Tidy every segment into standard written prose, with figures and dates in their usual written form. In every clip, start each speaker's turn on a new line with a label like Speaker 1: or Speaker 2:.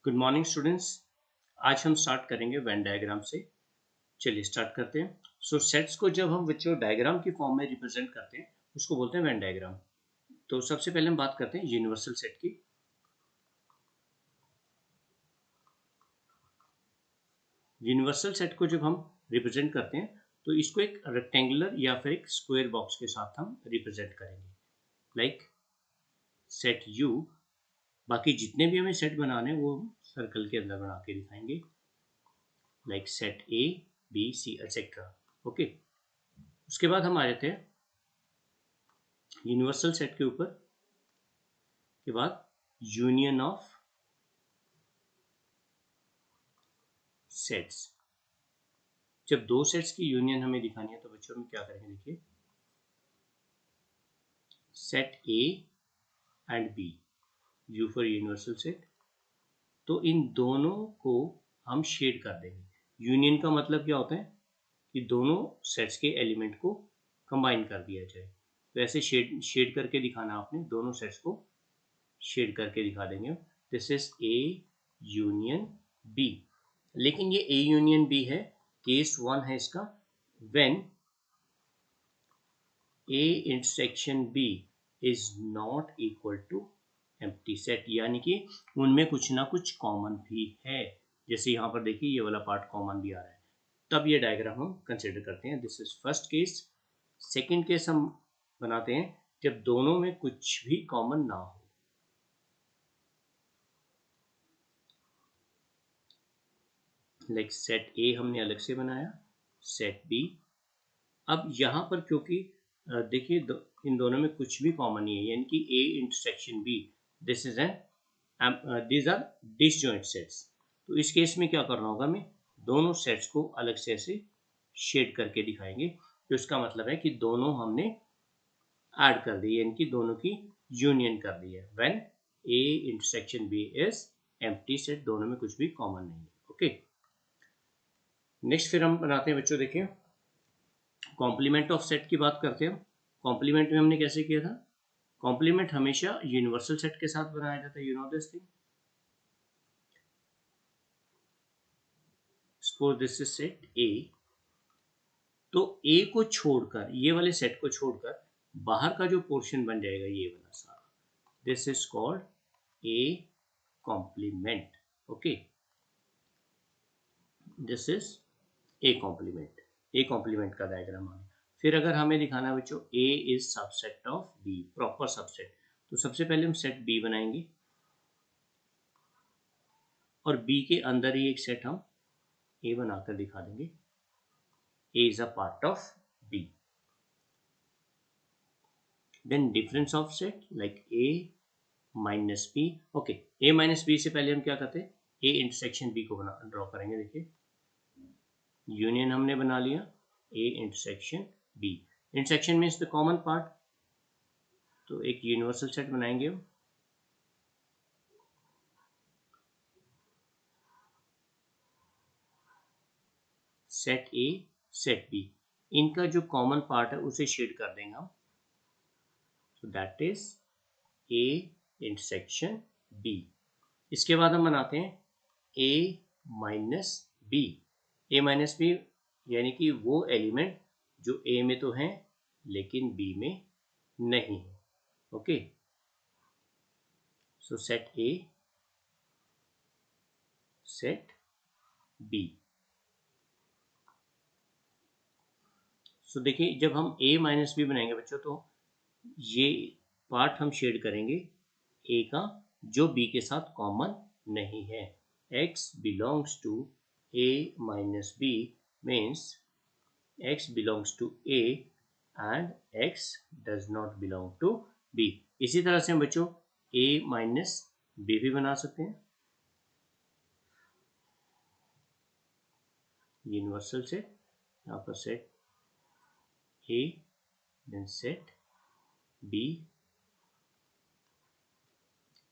Speaker 1: Good morning students. आज हम start करेंगे वेन डायग्राम से। चलिए स्टार्ट करते हैं। सेट्स को जब हम बच्चों डायग्राम की फॉर्म में रिप्रेजेंट करते हैं उसको बोलते हैं वेन डायग्राम। तो सबसे पहले हम बात करते हैं यूनिवर्सल सेट की। यूनिवर्सल सेट को जब हम रिप्रेजेंट करते हैं तो इसको एक रेक्टेंगुलर या फिर एक स्क्वायर बॉक्स के साथ हम रिप्रेजेंट करेंगे, लाइक सेट यू। बाकी जितने भी हमें सेट बनाने हैं वो हम सर्कल के अंदर बना के दिखाएंगे, like set a b c et cetera. Okay, उसके बाद हम आ जाते हैं यूनिवर्सल सेट के ऊपर। के बाद यूनियन ऑफ सेट्स। जब दो सेट्स की यूनियन हमें दिखानी है तो बच्चों में क्या करेंगे, देखिए set a and b, u for universal set. तो इन दोनों को हम शेड कर देंगे। यूनियन का मतलब क्या होता है कि दोनों सेट्स के एलिमेंट को कंबाइन कर दिया जाए। तो ऐसे शेड करके दिखाना, आपने दोनों सेट्स को शेड करके दिखा देंगे। This is A union b. लेकिन ये ए यूनियन बी है, केस वन है इसका, when a intersection b is not equal to empty set, यानी कि उनमें कुछ ना कुछ कॉमन भी है। जैसे यहाँ पर देखिए ये वाला पार्ट कॉमन भी आ रहा है, तब ये डायग्राम हम कंसिडर करते हैं। This is first case. Second case हम बनाते हैं जब दोनों में कुछ भी कॉमन ना हो। लाइक सेट ए हमने अलग से बनाया, सेट बी। अब यहाँ पर क्योंकि देखिए इन दोनों में कुछ भी कॉमन नहीं है, यानी कि a intersection b, this is an these are disjoint sets. तो इस केस में क्या करना होगा, हमें दोनों सेट्स को अलग से ऐसे शेड करके दिखाएंगे। तो इसका मतलब है कि दोनों हमने ऐड कर दी, यानी कि दोनों की यूनियन कर दी है। When a intersection b is empty set, दोनों में कुछ भी कॉमन नहीं है। ओके, नेक्स्ट फिर हम बनाते हैं बच्चों, देखिए कॉम्प्लीमेंट ऑफ सेट की बात करते हैं। कॉम्प्लीमेंट में हमने कैसे किया था, कॉम्प्लीमेंट हमेशा यूनिवर्सल सेट के साथ बनाया जाता है। You know this thing. Suppose this is set ए, तो ए को छोड़कर, ये वाले सेट को छोड़कर बाहर का जो पोर्शन बन जाएगा ये वाला सारा, this is called A complement. Okay, this is A complement. A complement का डायग्राम आ गया। फिर अगर हमें दिखाना है बच्चों A is subset of B, proper subset, तो सबसे पहले हम सेट बी बनाएंगे और बी के अंदर ही एक सेट हम ए बनाकर दिखा देंगे। A is a part of B. Then difference of set like A minus B. Okay, A minus B से पहले हम क्या करते हैं, ए इंटरसेक्शन बी को ड्रॉ करेंगे। देखिए यूनियन हमने बना लिया, A intersection B. Intersection means the common part, तो एक यूनिवर्सल सेट बनाएंगे हम। सेट ए सेट बी, इनका जो कॉमन पार्ट है उसे शेड कर देंगे हम। So that is a intersection b. इसके बाद हम बनाते हैं a minus b. A minus b यानी कि वो एलिमेंट जो ए में तो हैं लेकिन बी में नहीं है। Okay, so set A set B. So देखिए जब हम a माइनस बी बनाएंगे बच्चों, तो ये पार्ट हम शेड करेंगे a का जो b के साथ कॉमन नहीं है। x belongs to a minus b means x belongs to a and x does not belong to b। इसी तरह से हम बच्चों a माइनस बी भी बना सकते हैं। यूनिवर्सल सेट, यहाँ पर set a then set b।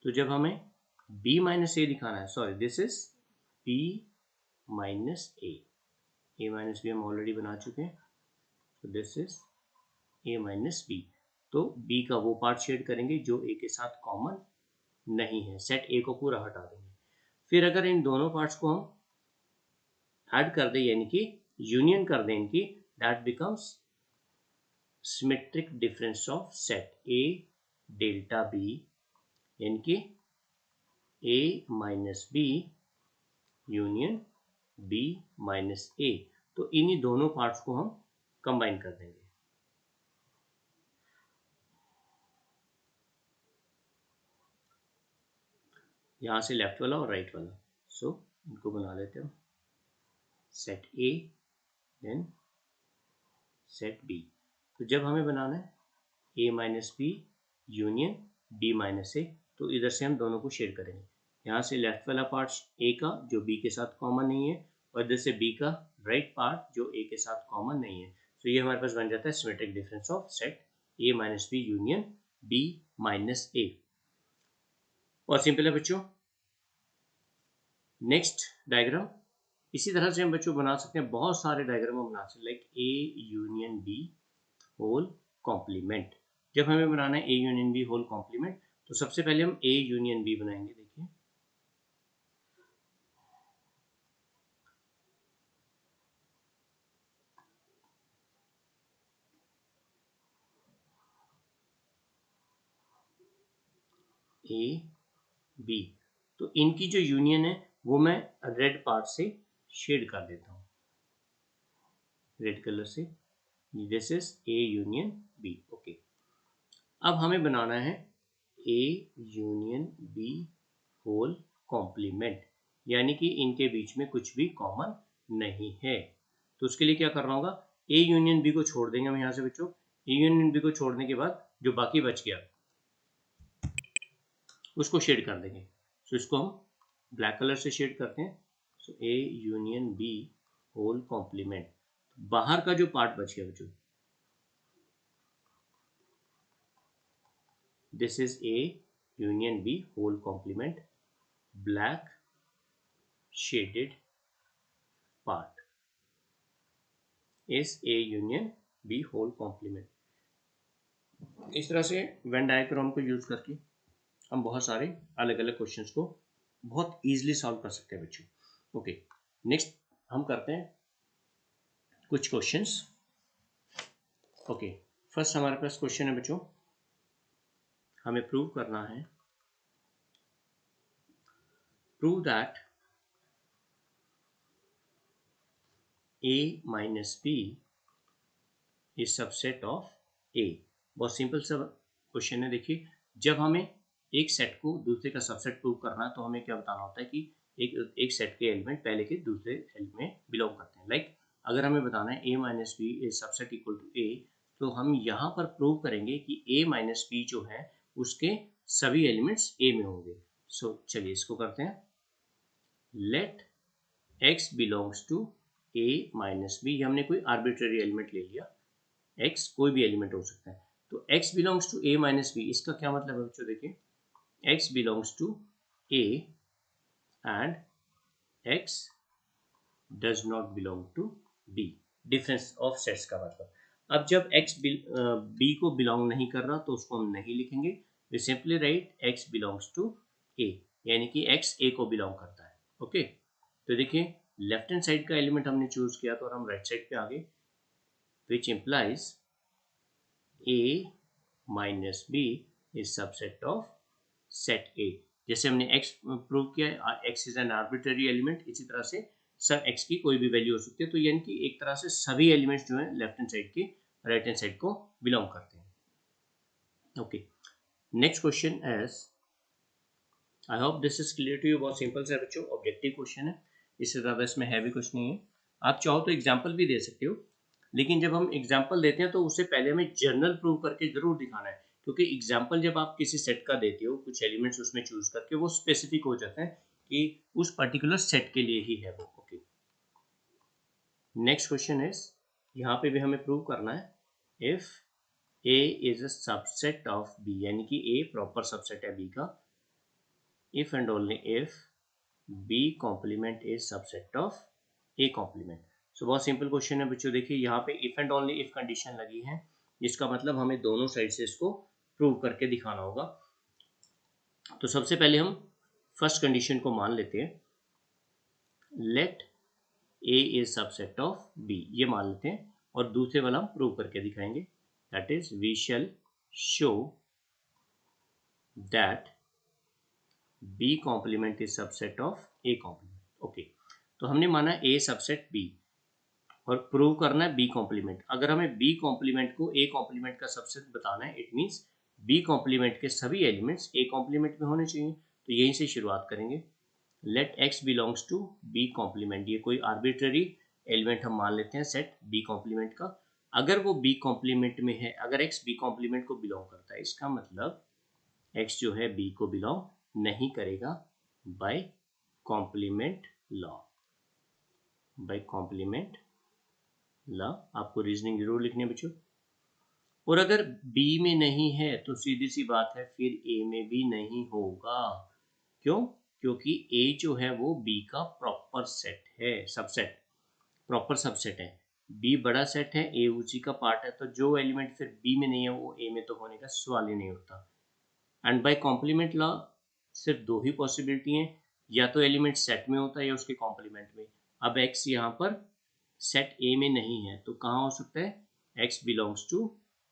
Speaker 1: तो जब हमें b माइनस ए दिखाना है, sorry this is b minus a minus b हम ऑलरेडी बना चुके हैं। तो this is a minus b. तो b का वो पार्ट शेड करेंगे जो a के साथ कॉमन नहीं है, सेट a को पूरा हटा देंगे। फिर अगर इन दोनों पार्ट्स को हम ऐड कर दें यानी कि यूनियन कर दें इनकी, that becomes symmetric difference of set A delta B, यानी कि A minus B union B minus A. तो इन्हीं दोनों पार्ट्स को हम कंबाइन कर देंगे। यहाँ से लेफ्ट वाला और राइट वाला, सो इनको बना लेते हैं set A then set B. तो जब हमें बनाना है A minus B union B minus A, तो इधर से हम दोनों को शेयर करेंगे। यहाँ से लेफ्ट वाला पार्ट ए का जो बी के साथ कॉमन नहीं है, और इधर से बी का राइट पार्ट जो ए के साथ कॉमन नहीं है। तो ये हमारे पास बन जाता है symmetric difference of set A minus B union B minus A. और सिंपल है बच्चों। नेक्स्ट डायग्राम इसी तरह से हम बच्चों बना सकते हैं, बहुत सारे डायग्राम हम बना सकते हैं, like a union B whole complement. जब हमें बनाना है a union B whole complement, तो सबसे पहले हम ए यूनियन बी बनाएंगे। देखिए ए बी, तो इनकी जो यूनियन है वो मैं रेड पार्ट से शेड कर देता हूँ, रेड कलर से। This is A union b. Okay, अब हमें बनाना है a union B whole complement, यानी कि इनके बीच में कुछ भी कॉमन नहीं है। तो उसके लिए क्या करना होगा, ए यूनियन बी को छोड़ देंगे हम यहाँ से बच्चों। ए यूनियन बी को छोड़ने के बाद जो बाकी बच गया उसको शेड कर देंगे। सो इसको हम ब्लैक कलर से शेड करते हैं। So A union B whole complement, बाहर का जो पार्ट बच गया बच्चों, this is A union B whole complement, black shaded part is A union B whole complement. इस तरह से वेन डायग्राम को यूज करके हम बहुत सारे अलग अलग क्वेश्चंस को बहुत इजीली सॉल्व कर सकते हैं बच्चों। ओके, नेक्स्ट हम करते हैं कुछ क्वेश्चंस। ओके, फर्स्ट हमारे पास क्वेश्चन है बच्चों, हमें प्रूव करना है, prove that a minus B is subset of a। बहुत सिंपल सा क्वेश्चन है। देखिए, जब हमें एक सेट को दूसरे का सबसेट प्रूव करना है, तो हमें क्या बताना होता है कि एक सेट के एलिमेंट पहले के दूसरे एलिमेंट में बिलोंग करते हैं। लाइक अगर हमें बताना है a minus B is subset equal to a, तो हम यहाँ पर प्रूव करेंगे कि a माइनस बी जो है उसके सभी एलिमेंट्स a में होंगे। सो चलिए इसको करते हैं। Let x belongs to a minus b, हमने कोई आर्बिट्ररी एलिमेंट ले लिया, x कोई भी एलिमेंट हो सकता है। तो x belongs to a minus b, इसका क्या मतलब है बच्चों, देखिए x belongs to a and x does not belong to b, difference of sets का मतलब। अब जब x b को बिलोंग नहीं कर रहा तो उसको हम नहीं लिखेंगे, we simply write x belongs to a, यानी कि x a को बिलोंग करता है। ओके, तो देखिए लेफ्ट हैंड साइड का एलिमेंट हमने चूज किया, तो हम राइट साइड पे आ गए, which implies a minus B is subset of set a। जैसे हमने x प्रूव किया, x is an arbitrary element, इसी तरह से सब x की कोई भी वैल्यू हो सकती है। तो यानी कि एक तरह से सभी एलिमेंट्स जो है लेफ्ट हैंड साइड के राइट हैंड साइड को बिलोंग करते हैं। Okay, next question is, I hope this is clear to you. बहुत सिंपल सा बच्चों, ऑब्जेक्टिव क्वेश्चन है, इससे ज़्यादा इसमें हैवी कुछ नहीं है। आप चाहो तो एग्जाम्पल भी दे सकते हो, लेकिन जब हम एग्जाम्पल देते हैं तो उससे पहले हमें जर्नल प्रूव करके जरूर दिखाना है, क्योंकि एग्जाम्पल जब आप किसी सेट का देते हो, कुछ एलिमेंट्स उसमें चूज करके, वो स्पेसिफिक हो जाते हैं कि उस पर्टिकुलर सेट के लिए ही है वो। ओके, नेक्स्ट क्वेश्चन इज, यहाँ पे भी हमें प्रूव करना है, if a is a subset of b, यानी कि ए प्रॉपर सबसेट है बी का, if and only if b complement is subset of a complement। सो बहुत सिंपल क्वेश्चन है बच्चों। देखिए यहाँ पे if and only if condition लगी है, जिसका मतलब हमें दोनों साइड से इसको प्रूव करके दिखाना होगा। तो सबसे पहले हम फर्स्ट कंडीशन को मान लेते हैं, let a is subset of b, ये मान लेते हैं, और दूसरे वाला हम प्रूव करके दिखाएंगे, that is we shall show that b complement is subset of A complement. Okay, तो हमने माना ए सबसेट बी और प्रूव करना है बी कॉम्प्लीमेंट। अगर हमें बी कॉम्प्लीमेंट को ए कॉम्प्लीमेंट का सबसेट बताना है, इट मीन्स बी कॉम्प्लीमेंट के सभी एलिमेंट्स ए कॉम्प्लीमेंट में होने चाहिए। तो यहीं से शुरुआत करेंगे, let x belongs to B complement, ये कोई आर्बिट्ररी एलिमेंट हम मान लेते हैं सेट बी कॉम्प्लीमेंट का। अगर वो बी कॉम्प्लीमेंट में है, अगर एक्स बी कॉम्प्लीमेंट को बिलोंग करता है, इसका मतलब एक्स जो है बी को बिलोंग नहीं करेगा by complement law, by complement law. आपको रीजनिंग जरूर लिखनी है बच्चों। और अगर बी में नहीं है तो सीधी सी बात है फिर ए में भी नहीं होगा। क्यों? क्योंकि ए जो है वो बी का प्रॉपर सेट है, सबसेट, प्रॉपर सबसेट है। बी बड़ा सेट है, ए उसी का पार्ट है, तो जो एलिमेंट फिर बी में नहीं है वो ए में तो होने का सवाल ही नहीं होता। एंड बाय कॉम्प्लीमेंट लॉ सिर्फ दो ही पॉसिबिलिटी हैं, या तो एलिमेंट सेट में होता है या उसके कॉम्प्लीमेंट में। अब एक्स यहाँ पर सेट ए में नहीं है तो कहाँ हो सकता है, x belongs to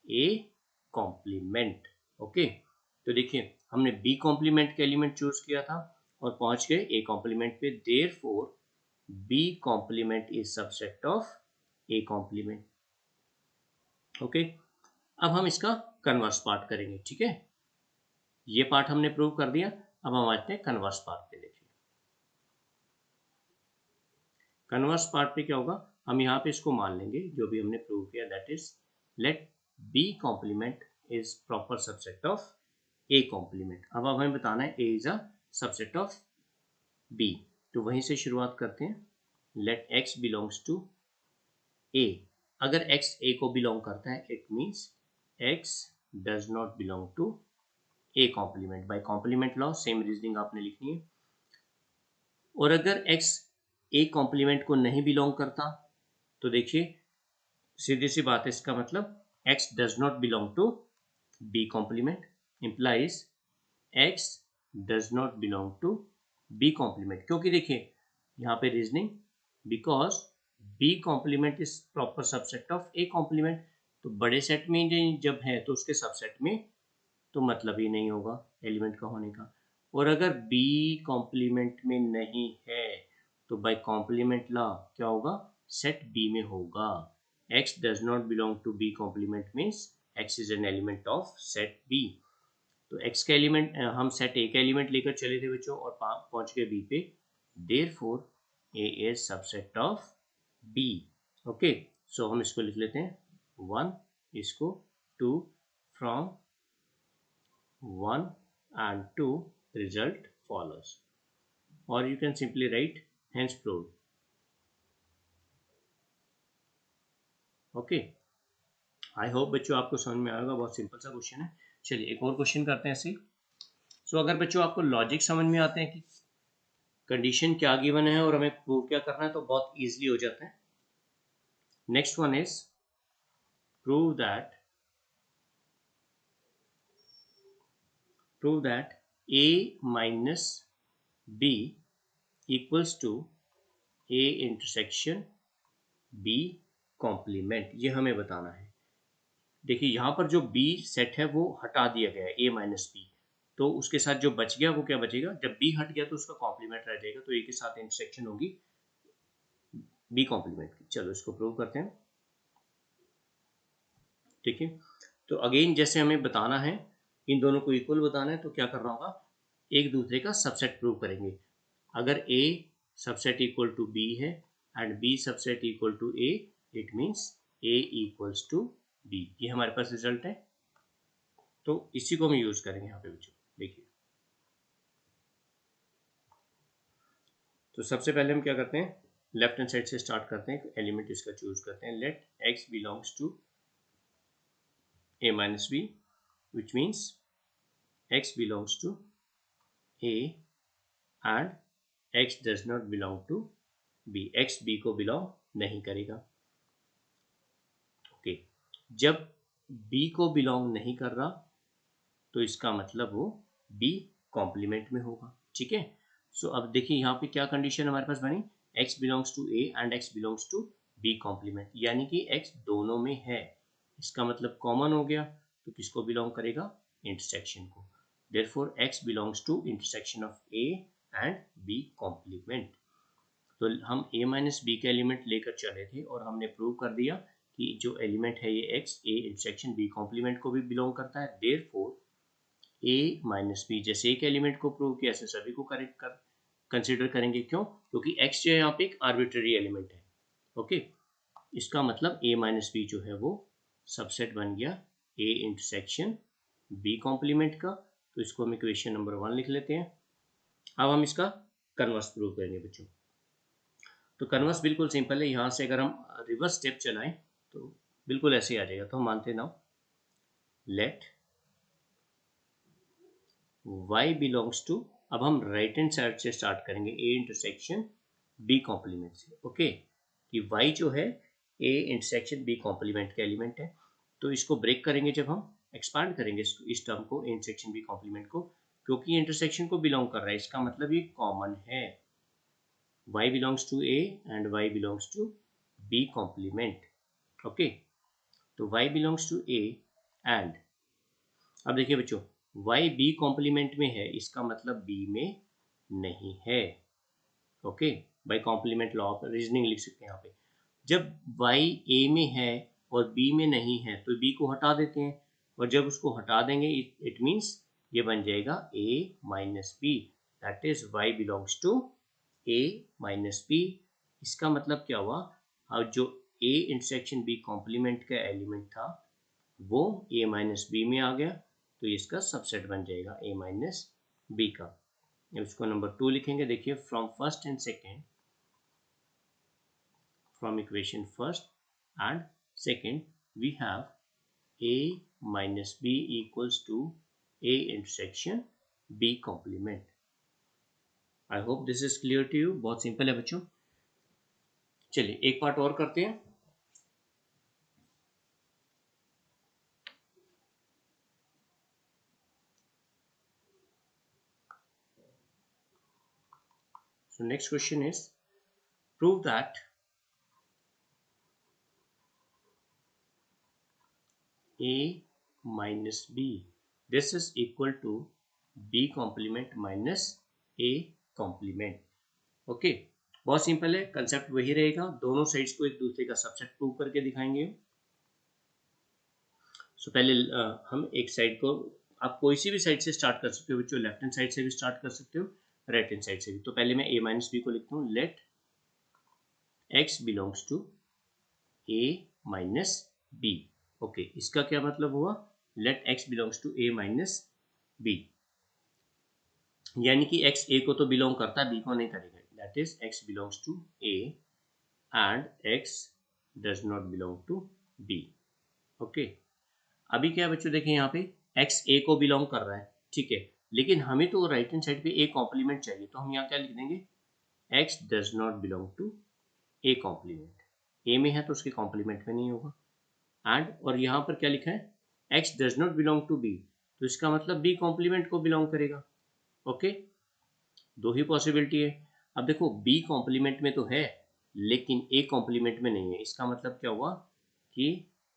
Speaker 1: A complement. Okay, तो देखिए हमने बी कॉम्प्लीमेंट के एलिमेंट चूज किया था और पहुंच गए ए कॉम्प्लीमेंट पे, therefore b complement is subset of A complement. Okay, अब हम इसका कन्वर्स पार्ट करेंगे, ठीक है। ये पार्ट हमने प्रूव कर दिया, अब हम आते हैं कन्वर्स पार्ट पे। देखिए कन्वर्स पार्ट पे क्या होगा, हम यहाँ पे इसको मान लेंगे जो भी हमने प्रूव किया, that is let B complement is proper subset of A complement. अब हमें बताना है A is a subset of B, तो वहीं से शुरुआत करते हैं, let x belongs to A. अगर एक्स ए को बिलोंग करता है it means X does not belong to A complement. By complement law same reasoning आपने लिखनी है। और अगर x ए कॉम्प्लीमेंट को नहीं बिलोंग करता तो देखिए सीधी सी बात है, इसका मतलब x does not belong to B complement, implies x does not belong to B complement. क्योंकि देखिए यहाँ पे reasoning, because b complement is proper subset of A complement, तो बड़े सेट में जब है तो उसके सबसेट में तो मतलब ही नहीं होगा एलिमेंट का होने का। और अगर बी कॉम्प्लीमेंट में नहीं है तो बाय कॉम्प्लीमेंट लॉ क्या होगा, सेट बी में होगा। x does not belong to B complement means x is an element of set B. तो x का एलिमेंट हम सेट ए का एलिमेंट लेकर चले थे बच्चों और पहुंच गए बी पे, therefore A is subset of B. Okay, so हम इसको लिख लेते हैं 1, इसको 2, from 1 and 2 result follows, or you can simply write hence proved. Okay, I hope बच्चों आपको समझ में आएगा, बहुत सिंपल सा क्वेश्चन है। चलिए एक और क्वेश्चन करते हैं ऐसे। सो अगर बच्चों आपको लॉजिक समझ में आते हैं कि कंडीशन क्या गिवन है और हमें प्रूव क्या करना है तो बहुत इजीली हो जाता है। Next one is prove that a minus b equals to a intersection b complement, ये हमें बताना है। देखिए यहाँ पर जो बी सेट है वो हटा दिया गया है, ए माइनस बी, तो उसके साथ जो बच गया वो क्या बचेगा, जब बी हट गया तो उसका कॉम्प्लीमेंट रह जाएगा, तो ए के साथ इंटरसेक्शन होगी बी कॉम्प्लीमेंट की। चलो इसको प्रूव करते हैं। ठीक है, तो अगेन जैसे हमें बताना है इन दोनों को इक्वल बताना है तो क्या करना होगा, एक दूसरे का सबसेट प्रूव करेंगे। अगर a subset equal to b है and b subset equal to a, it means a equals to b, ये हमारे पास रिजल्ट है। तो इसी को हम यूज करेंगे यहाँ पे बच्चों। देखिए तो सबसे पहले हम क्या करते हैं, लेफ्ट हैंड साइड से स्टार्ट करते हैं, एलिमेंट इसका चूज करते हैं, let x belongs to a minus b, which means x belongs to a and x does not belong to b, x b को बिलोंग नहीं करेगा। ओके, जब b को बिलोंग नहीं कर रहा तो इसका मतलब वो b कॉम्प्लीमेंट में होगा। ठीक है। सो अब देखिए यहाँ पे क्या कंडीशन हमारे पास बनी, x belongs to a and x belongs to b complement, यानी कि x दोनों में है, इसका मतलब कॉमन हो गया, तो किसको बिलोंग करेगा, इंटरसेक्शन को। Therefore x belongs to intersection of a and b complement. तो हम a माइनस बी का एलिमेंट लेकर चले थे और हमने प्रूव कर दिया कि जो एलिमेंट है ये x a intersection b complement को भी बिलोंग करता है। देयरफॉर a माइनस बी, जैसे एक एलिमेंट को प्रूव किया ऐसे सभी को करेक्ट कर कंसिडर करेंगे, क्यों, क्योंकि x जो है यहाँ पे एक आर्बिट्ररी एलिमेंट है। ओके, इसका मतलब a माइनस बी जो है वो सबसेट बन गया a इंटरसेक्शन b कॉम्प्लीमेंट का। तो इसको हम इक्वेशन नंबर 1 लिख लेते हैं। अब हम इसका कन्वर्स प्रूव करेंगे बच्चों। तो कन्वर्स बिल्कुल सिंपल है, यहाँ से अगर हम रिवर्स स्टेप चलाएं तो बिल्कुल ऐसे ही आ जाएगा। तो हम मानते हैं now let y belongs to, अब हम राइट हैंड साइड से स्टार्ट करेंगे a इंटरसेक्शन b कॉम्प्लीमेंट से। ओके, कि y जो है a इंटरसेक्शन b कॉम्प्लीमेंट का एलिमेंट है। तो इसको ब्रेक करेंगे जब हम एक्सपांड करेंगे इस टर्म को, a इंटरसेक्शन b कॉम्प्लीमेंट को, क्योंकि इंटरसेक्शन को बिलोंग कर रहा है, इसका मतलब ये कॉमन है, y belongs to a and y belongs to b complement। Okay, तो y belongs to a and, अब देखिए बच्चों y b कॉम्प्लीमेंट में है, इसका मतलब b में नहीं है। Okay, by complement law of reasoning लिख सकते हैं यहाँ पे, जब y a में है और b में नहीं है तो b को हटा देते हैं, और जब उसको हटा देंगे इट मीन्स ये बन जाएगा a minus b, that is y belongs to a minus b. इसका मतलब क्या हुआ, अब जो a इंटरसेक्शन b कॉम्प्लीमेंट का एलिमेंट था वो a माइनस बी में आ गया, तो इसका सबसेट बन जाएगा a माइनस बी का। इसको नंबर 2 लिखेंगे। देखिए from first and second, from equation first and second we have a minus b equals to a intersection b complement। I hope this is clear to you। बहुत simple है बच्चों। चलिए एक part और करते हैं। So next question is prove that a minus b this is equal to b complement minus a complement। Okay, बहुत simple है, कंसेप्ट वही रहेगा, दोनों साइड्स को एक दूसरे का सबसेट प्रूव करके दिखाएंगे। सो पहले हम एक साइड को, आप कोई सी भी साइड से स्टार्ट कर सकते हो बच्चों, लेफ्ट हैंड साइड से भी स्टार्ट कर सकते हो, राइट हैंड साइड से भी। तो पहले मैं a माइनस बी को लिखता हूँ, let x belongs to a minus B. Okay, इसका क्या मतलब हुआ, let x belongs to a minus b, यानी कि x a को तो बिलोंग करता है, b को नहीं करेगा, that is x belongs to a and x does not belong to b। Okay, अभी क्या बच्चों देखें यहाँ पे x a को बिलोंग कर रहा है, ठीक है, लेकिन हमें तो राइट हैंड साइड पे a कॉम्प्लीमेंट चाहिए, तो हम यहाँ क्या लिख देंगे, x does not belong to a complement, a में है तो उसके कॉम्प्लीमेंट में नहीं होगा। एंड और यहाँ पर क्या लिखा है, x does not belong to b, तो इसका मतलब b कॉम्प्लीमेंट को बिलोंग करेगा। ओके, दो ही पॉसिबिलिटी है। अब देखो b कॉम्प्लीमेंट में तो है लेकिन a कॉम्प्लीमेंट में नहीं है, इसका मतलब क्या हुआ कि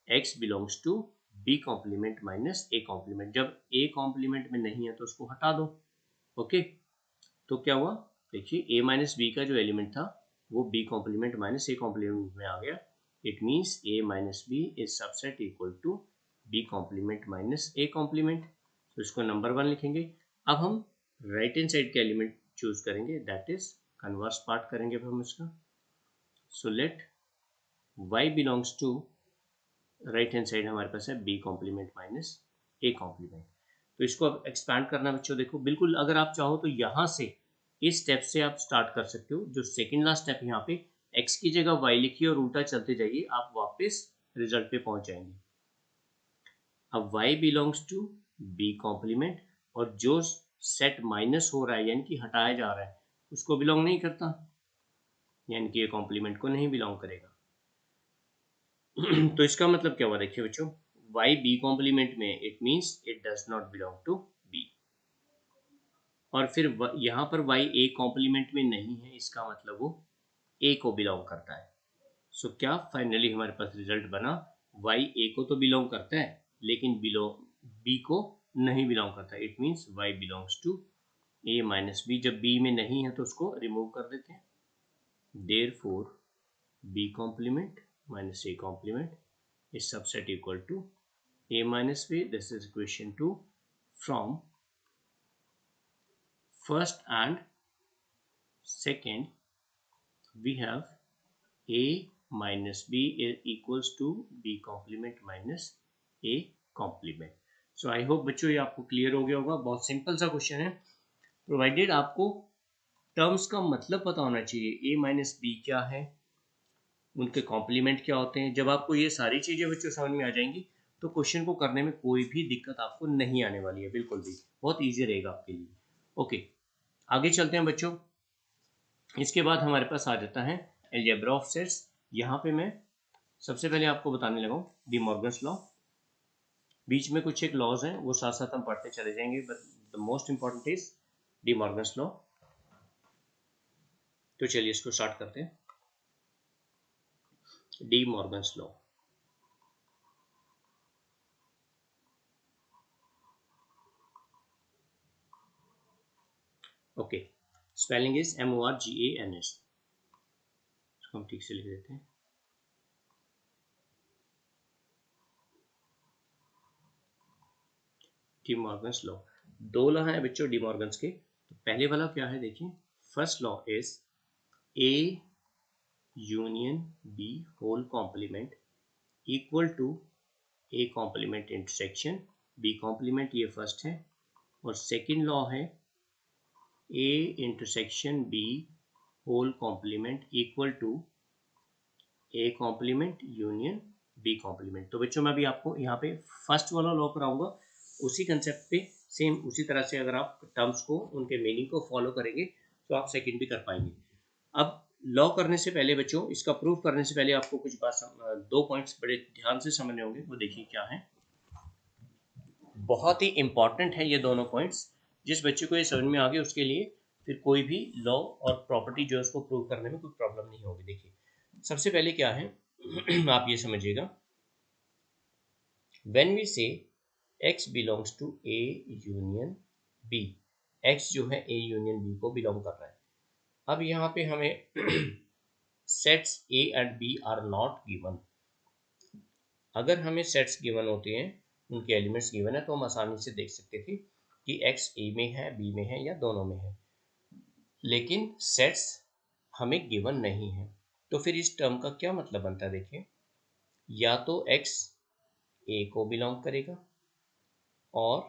Speaker 1: x belongs to b complement minus a complement, जब a कॉम्प्लीमेंट में नहीं है तो उसको हटा दो। ओके, तो क्या हुआ, देखिए a माइनस बी का जो एलिमेंट था वो b complement minus a complement में आ गया, it means a minus B is subset equal to b complement minus a complement. तो इसको नंबर 1 लिखेंगे। अब हम राइट हैंड साइड के एलिमेंट चूज करेंगे, दैट इज कन्वर्स पार्ट करेंगे अब हम इसका। So let y belongs to, right hand side हमारे पास है b complement minus a complement. तो इसको अब एक्सपैंड करना बच्चों, देखो बिल्कुल अगर आप चाहो तो यहाँ से इस स्टेप से आप स्टार्ट कर सकते हो, जो सेकंड लास्ट स्टेप यहाँ पे x की जगह y लिखिए और उल्टा चलते जाइए, आप वापस रिजल्ट पे पहुंच जाएंगे। अब y belongs to b complement, और जो सेट माइनस हो रहा है यानी कि हटाया जा रहा है उसको बिलोंग नहीं करता, यानी कि ये कॉम्प्लीमेंट को नहीं बिलोंग करेगा। तो इसका मतलब क्या हुआ, देखिए बच्चों y b कॉम्प्लीमेंट में, it means it does not belong to b। और फिर यहाँ पर y a कॉम्प्लीमेंट में नहीं है, इसका मतलब वो a को बिलोंग करता है। सो क्या फाइनली हमारे पास रिजल्ट बना, y a को तो बिलोंग करता है लेकिन b को नहीं बिलोंग करता। It means y belongs to a minus b। जब b में नहीं है तो उसको रिमूव कर देते हैं। Therefore b complement minus a complement is subset equal to a minus b. This is equation 2 from first and second. We have a minus b is equals to b complement minus a complement. So I hope बच्चों ये आपको clear हो गया होगा। बहुत simple सा question है, provided आपको टर्म्स का मतलब पता होना चाहिए। a माइनस बी क्या है, उनके कॉम्प्लीमेंट क्या होते हैं। जब आपको ये सारी चीज़ें बच्चों समझ में आ जाएंगी तो क्वेश्चन को करने में कोई भी दिक्कत आपको नहीं आने वाली है, बिल्कुल भी, बहुत ईजी रहेगा आपके लिए। ओके, आगे चलते हैं बच्चों। इसके बाद हमारे पास आ जाता है अलजेब्रा ऑफ सेट्स। यहाँ पे मैं सबसे पहले आपको बताने लगा हूँ डी मॉर्गन्स लॉ। बीच में कुछ एक लॉज हैं, वो साथ साथ हम पढ़ते चले जाएंगे, but the most important is D Morgan's law. तो चलिए इसको स्टार्ट करते हैं। D Morgan's law, okay, spelling is MORGANS। इसको हम ठीक से लिख देते हैं। डी मॉर्गन्स लॉ, दो लॉ हैं बच्चों डी मॉर्गन्स के। तो पहले वाला क्या है देखिए, first law is A union B whole complement equal to A complement intersection B complement, ये फर्स्ट है। और सेकंड लॉ है A intersection B whole complement equal to A complement union B complement. तो बच्चों मैं अभी आपको यहाँ पे फर्स्ट वाला लॉ कराऊंगा, उसी कंसेप्ट पे सेम उसी तरह से अगर आप टर्म्स को उनके मीनिंग को फॉलो करेंगे तो आप सेकंड भी कर पाएंगे। अब लॉ करने से पहले बच्चों, इसका प्रूफ करने से पहले आपको कुछ दो पॉइंट्स बड़े ध्यान से समझने होंगे, वो देखिए क्या है। बहुत ही इंपॉर्टेंट है ये दोनों पॉइंट्स। जिस बच्चे को ये समझ में आ गए उसके लिए फिर कोई भी लॉ और प्रॉपर्टी जो है उसको प्रूव करने में कोई प्रॉब्लम नहीं होगी। देखिए सबसे पहले क्या है आप ये समझिएगा, when we say x belongs to a union b, x जो है a union b को बिलोंग कर रहा है। अब यहाँ पे हमें sets a and b are not given. अगर हमें सेट्स गिवन होते हैं, उनके एलिमेंट्स गिवन है, तो हम आसानी से देख सकते थे कि x a में है, b में है या दोनों में है। लेकिन सेट्स हमें गिवन नहीं है, तो फिर इस टर्म का क्या मतलब बनता है देखिए, या तो x a को बिलोंग करेगा और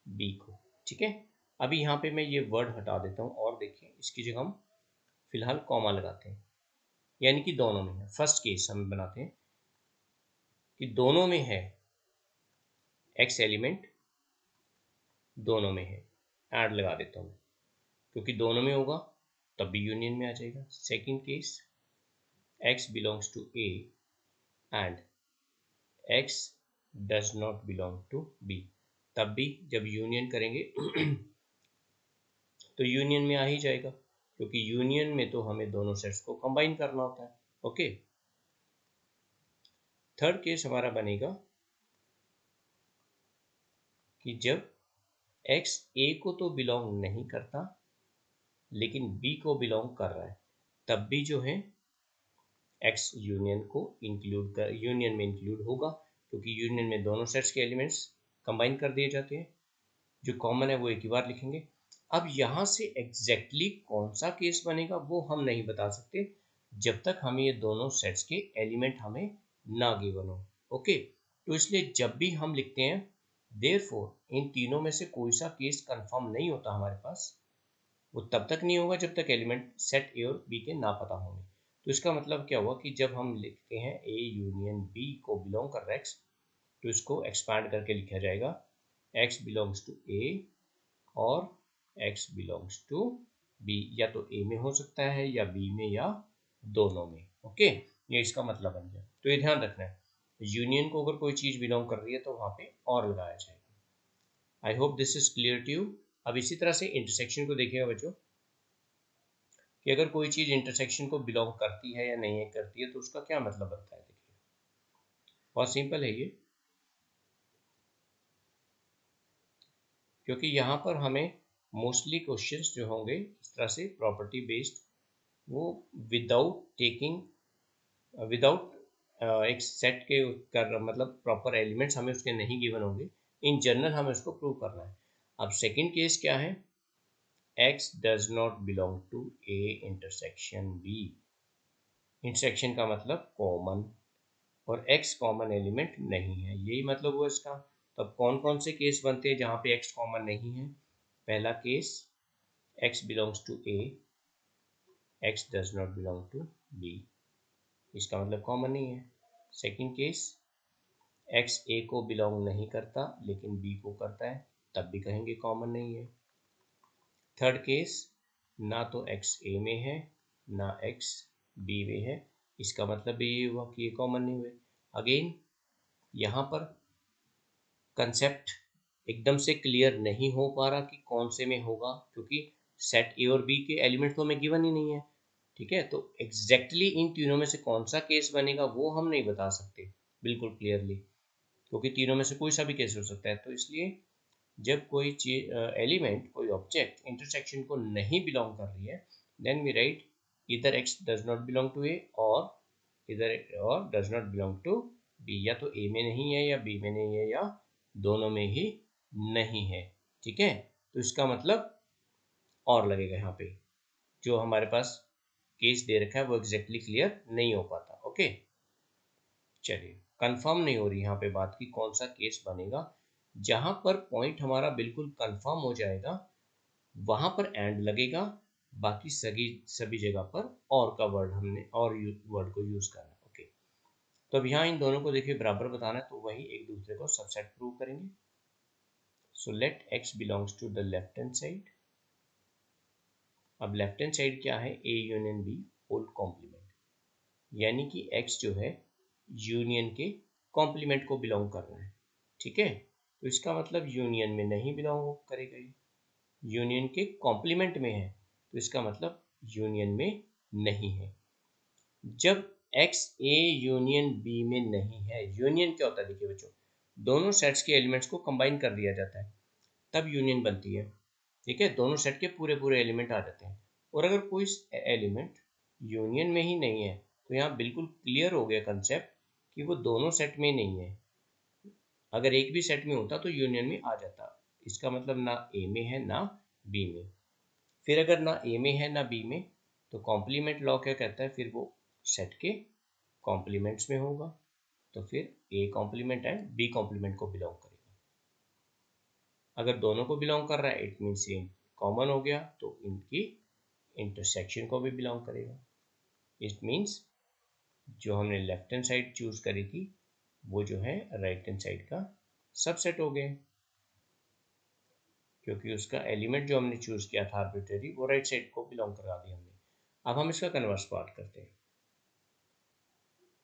Speaker 1: b को, ठीक है। अभी यहाँ पे मैं ये वर्ड हटा देता हूँ और देखिए इसकी जगह हम फिलहाल कॉमा लगाते हैं, यानी कि दोनों में है। फर्स्ट केस हम बनाते हैं कि दोनों में है, x एलिमेंट दोनों में है, ऐड लगा देता हूँ, क्योंकि दोनों में होगा तब भी यूनियन में आ जाएगा। Second case, x belongs to a and x does not belong to b, तब भी जब यूनियन करेंगे तो यूनियन में आ ही जाएगा, क्योंकि यूनियन में तो हमें दोनों सेट्स को कंबाइन करना होता है। ओके, थर्ड केस हमारा बनेगा कि जब x a को तो बिलोंग नहीं करता लेकिन b को बिलोंग कर रहा है, तब भी जो है x यूनियन को इंक्लूड कर, यूनियन में इंक्लूड होगा, क्योंकि यूनियन में दोनों सेट्स के एलिमेंट्स कंबाइन कर दिए जाते हैं। जो कॉमन है वो एक ही बार लिखेंगे। अब यहाँ से एग्जैक्टली कौन सा केस बनेगा वो हम नहीं बता सकते जब तक हमें ये दोनों सेट्स के एलिमेंट हमें ना गिवन हो। ओके, तो इसलिए जब भी हम लिखते हैं देयरफॉर इन तीनों में से कोई सा केस कंफर्म नहीं होता हमारे पास, वो तब तक नहीं होगा जब तक एलिमेंट सेट ए और बी के ना पता होंगे। तो इसका मतलब क्या हुआ कि जब हम लिखते हैं ए यूनियन बी को बिलोंग कर रहा है एक्स, तो इसको एक्सपैंड करके लिखा जाएगा x बिलोंग्स टू a और x बिलोंग्स टू b, या तो a में हो सकता है या b में या दोनों में। ओके, ये इसका मतलब बन गया। तो ये ध्यान रखना है, यूनियन को अगर कोई चीज बिलोंग कर रही है तो वहां पे और लगाया जाएगा। I hope this is clear to you. अब इसी तरह से इंटरसेक्शन को देखिएगा बच्चों कि अगर कोई चीज़ इंटरसेक्शन को बिलोंग करती है या नहीं करती है तो उसका क्या मतलब बनता है। देखिए बहुत सिंपल है ये, क्योंकि यहाँ पर हमें मोस्टली क्वेश्चंस जो होंगे इस तरह से प्रॉपर्टी बेस्ड, वो विदाउट एक सेट के कर मतलब प्रॉपर एलिमेंट्स हमें उसके नहीं गिवन होंगे, इन जनरल हमें उसको प्रूव करना है। अब सेकंड केस क्या है, x does not belong to a intersection b। Intersection का मतलब कॉमन, और x कॉमन एलिमेंट नहीं है, यही मतलब हुआ इसका। तो अब कौन कौन से केस बनते हैं जहाँ पे x कॉमन नहीं है। पहला case x belongs to a, x does not belong to b, इसका मतलब कॉमन नहीं है। सेकंड केस x a को बिलोंग नहीं करता लेकिन b को करता है, तब भी कहेंगे कॉमन नहीं है। थर्ड केस ना तो x a में है ना x b में है, इसका मतलब भी ये हुआ कि ये कॉमन नहीं हुए। अगेन यहाँ पर कंसेप्ट एकदम से क्लियर नहीं हो पा रहा कि कौन से में होगा, क्योंकि सेट ए और बी के एलिमेंट तो हमें गिवन ही नहीं है। ठीक है, तो एग्जैक्टली इन तीनों में से कौन सा केस बनेगा वो हम नहीं बता सकते बिल्कुल क्लियरली, क्योंकि तीनों में से कोई सा भी केस हो सकता है। तो इसलिए जब कोई चीज एलिमेंट कोई ऑब्जेक्ट इंटरसेक्शन को नहीं बिलोंग कर रही है, देन वी राइट इधर x does not belong to A और does not belong to B, या तो ए में नहीं है या बी में नहीं है या दोनों में ही नहीं है। ठीक है, तो इसका मतलब और लगेगा यहाँ पे, जो हमारे पास केस दे रखा है वो एग्जैक्टली क्लियर नहीं हो पाता। ओके, चलिए कंफर्म नहीं हो रही यहाँ पे बात की कौन सा केस बनेगा। जहां पर पॉइंट हमारा बिल्कुल कंफर्म हो जाएगा वहां पर एंड लगेगा, बाकी सभी जगह पर और का वर्ड हमने और वर्ड को यूज करना है। ओके, तो अब यहाँ इन दोनों को देखिए बराबर बताना है, तो वही एक दूसरे को सबसेट प्रूव करेंगे। So let x belongs to the left hand side. अब लेफ्ट हैंड साइड क्या है, a union b whole complement, यानी कि x जो है यूनियन के कॉम्प्लीमेंट को बिलोंग कर रहा है। ठीक है, तो इसका मतलब यूनियन में नहीं बिलोंग करेगा, ये यूनियन के कॉम्प्लीमेंट में है, तो इसका मतलब यूनियन में नहीं है। जब x a यूनियन b में नहीं है, यूनियन क्या होता है देखिए बच्चों, दोनों सेट्स के एलिमेंट्स को कंबाइन कर दिया जाता है तब यूनियन बनती है। ठीक है, दोनों सेट के पूरे पूरे एलिमेंट आ जाते हैं, और अगर कोई एलिमेंट यूनियन में ही नहीं है तो यहाँ बिल्कुल क्लियर हो गया कंसेप्ट कि वो दोनों सेट में नहीं है। अगर एक भी सेट में होता तो यूनियन में आ जाता, इसका मतलब ना ए में है ना बी में। फिर अगर ना ए में है ना बी में, तो कॉम्प्लीमेंट लॉ क्या कहता है, फिर वो सेट के कॉम्प्लीमेंट्स में होगा, तो फिर A complement and B complement को बिलोंग करेगा। अगर दोनों को बिलोंग कर रहा है इट मीन्स ये कॉमन हो गया, तो इनकी इंटरसेक्शन को भी बिलोंग करेगा। इट मीन्स जो हमने लेफ्ट हैंड साइड चूज करी थी वो जो है राइट हैंड साइड का सबसेट हो गए, क्योंकि उसका एलिमेंट जो हमने चूज किया था आर्बिट्रेरी वो राइट साइड को बिलोंग करा दिया हमने। अब हम इसका कन्वर्स पार्ट करते हैं।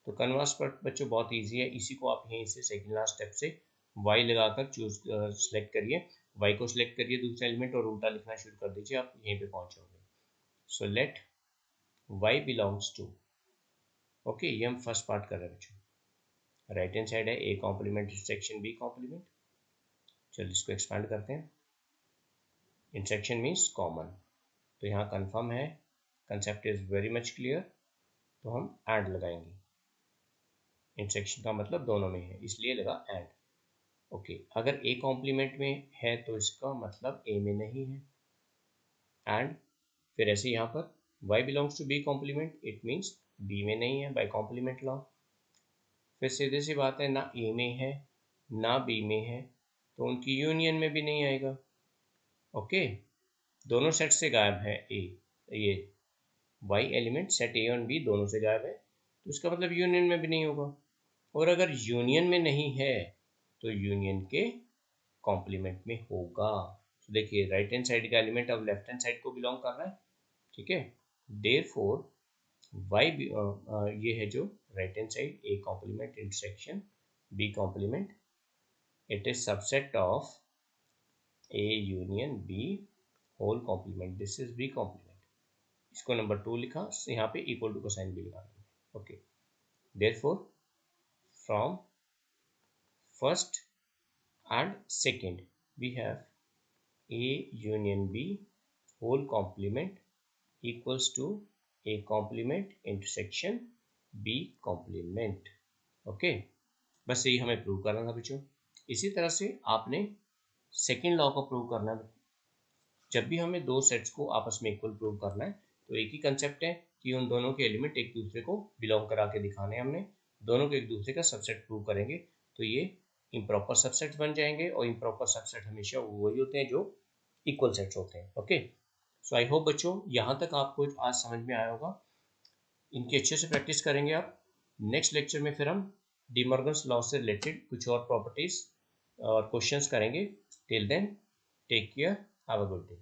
Speaker 1: तो कन्वर्स पार्ट बच्चों बहुत इजी है, इसी को आप यहीं से सेकंड लास्ट स्टेप से y लगाकर चूज सेलेक्ट करिए, y को सिलेक्ट करिए दूसरा एलिमेंट और उल्टा लिखना शुरू कर दीजिए, आप यहीं पे पहुंचोगे। So let y belongs to, okay ये हम फर्स्ट पार्ट कर रहे हैं बच्चों, राइट हैंड साइड है a complement intersection b complement. चलिए इसको एक्सपेंड करते हैं, इंटरसेक्शन मीन्स कॉमन, तो यहाँ कंफर्म है, concept is very much clear, तो हम एंड लगाएंगे, इंटरसेक्शन का मतलब दोनों में है इसलिए लगा एंड। ओके, अगर ए कॉम्प्लीमेंट में है तो इसका मतलब ए में नहीं है, एंड फिर ऐसे यहाँ पर y belongs to B complement, it means B में नहीं है बाय कॉम्प्लीमेंट लॉ। फिर सीधी सी बात है, ना ए में है ना बी में है, तो उनकी यूनियन में भी नहीं आएगा। ओके, दोनों सेट से गायब है ए, ये y एलिमेंट सेट ए और बी दोनों से गायब है, तो इसका मतलब यूनियन में भी नहीं होगा, और अगर यूनियन में नहीं है तो यूनियन के कॉम्प्लीमेंट में होगा। तो देखिए राइट हैंड साइड का एलिमेंट अब लेफ्ट हैंड साइड को बिलोंग कर रहा है। ठीक है, देयरफॉर y ये है जो right hand side a complement intersection b complement, it is subset of A union B whole complement, this is B complement. इसको नंबर 2 लिखा, यहाँ पे इक्वल टू का साइन भी लगाना है। Okay, therefore from first and second we have A union B whole complement equals to A complement intersection B complement। Okay, बस यही हमें प्रूव करना था बच्चों। इसी तरह से आपने सेकेंड लॉ को प्रूव करना है। जब भी हमें दो सेट्स को आपस में इक्वल प्रूव करना है तो एक ही कंसेप्ट है कि उन दोनों के एलिमेंट एक दूसरे को बिलोंग करा के दिखाने हैं। हमने दोनों को एक दूसरे का सबसेट प्रूव करेंगे तो ये इम्प्रॉपर सबसेट्स बन जाएंगे, और इम्प्रॉपर सबसेट हमेशा वही होते हैं जो इक्वल सेट्स होते हैं। ओके, सो आई होप बच्चों यहाँ तक आपको आज समझ में आया होगा। इनकी अच्छे से प्रैक्टिस करेंगे आप। नेक्स्ट लेक्चर में फिर हम डी मॉर्गन्स लॉ से रिलेटेड कुछ और प्रॉपर्टीज और क्वेश्चंस करेंगे। Till then take care, have a good day.